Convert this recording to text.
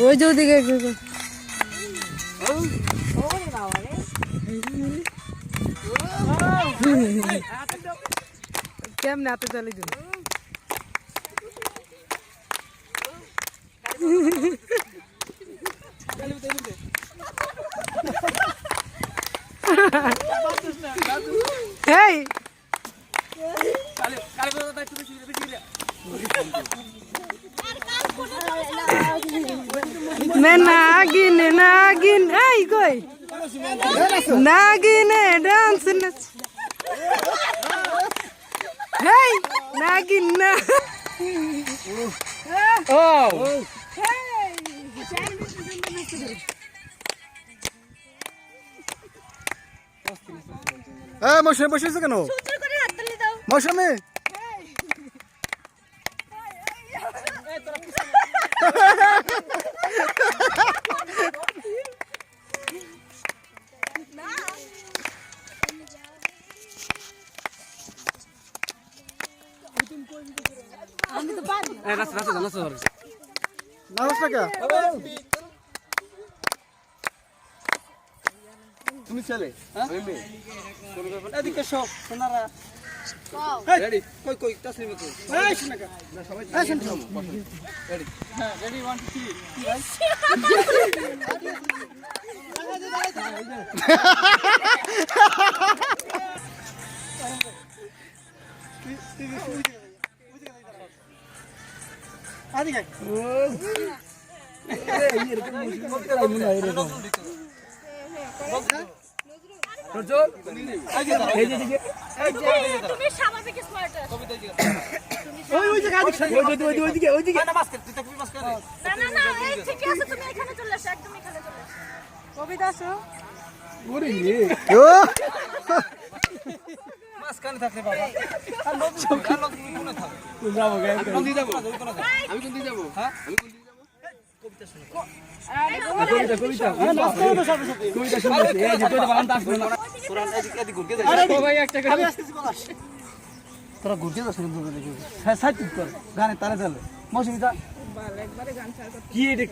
ওই যে ওদিকে কেমনে হাতে চলে দিন হেই নাগিন নাগিন এই কই নাগিনে ডান্স নাচ হেই নাগিন না ও মৌসুমী বসেছে কেন মৌসুমী তুমি ছেলে এদিকে সব সোনারা রেডি কই কই তাসলিমা কই এই শোনাকা সবাই এই শুন রেডি হ্যাঁ রেডি 1 2 3 ভাই আদিকে এই এরকম মুশকিল করাই মনে হয় এরকম নজরুল এই যে দিকে তুমি স্বাভাবিক স্মার্টার ওই যে গাড়ি ওই দিকে না মাস্ক তুই তুমি মাস্ক না এই ঠিক আছে তুমি এখানে চলে আসো একদম এখানে চলে আসো কবিতা আসো ওরে রে ও মাস্ক কানে থাকতে বাবা আর লোক তুমি কোনে থাকো যাবো কোন দিকে যাবো আমি কোন দিকে যাবো হ্যাঁ আমি কোন দিকে যাবো কবিতা শোনো কবিতা কবিতা শুনতে এই যে তোরা বানান দাস না কোরআন এদিকে ঘুরকে যাই আরে ভাই একটা আমি আসতেছি বলাস তোরা ঘুরকে যাস শুনতে দেখি হ্যাঁ সাইড কর গানে তারে চলে মৌসুমী দা ভালো একবারে গান ছাড় কি এটা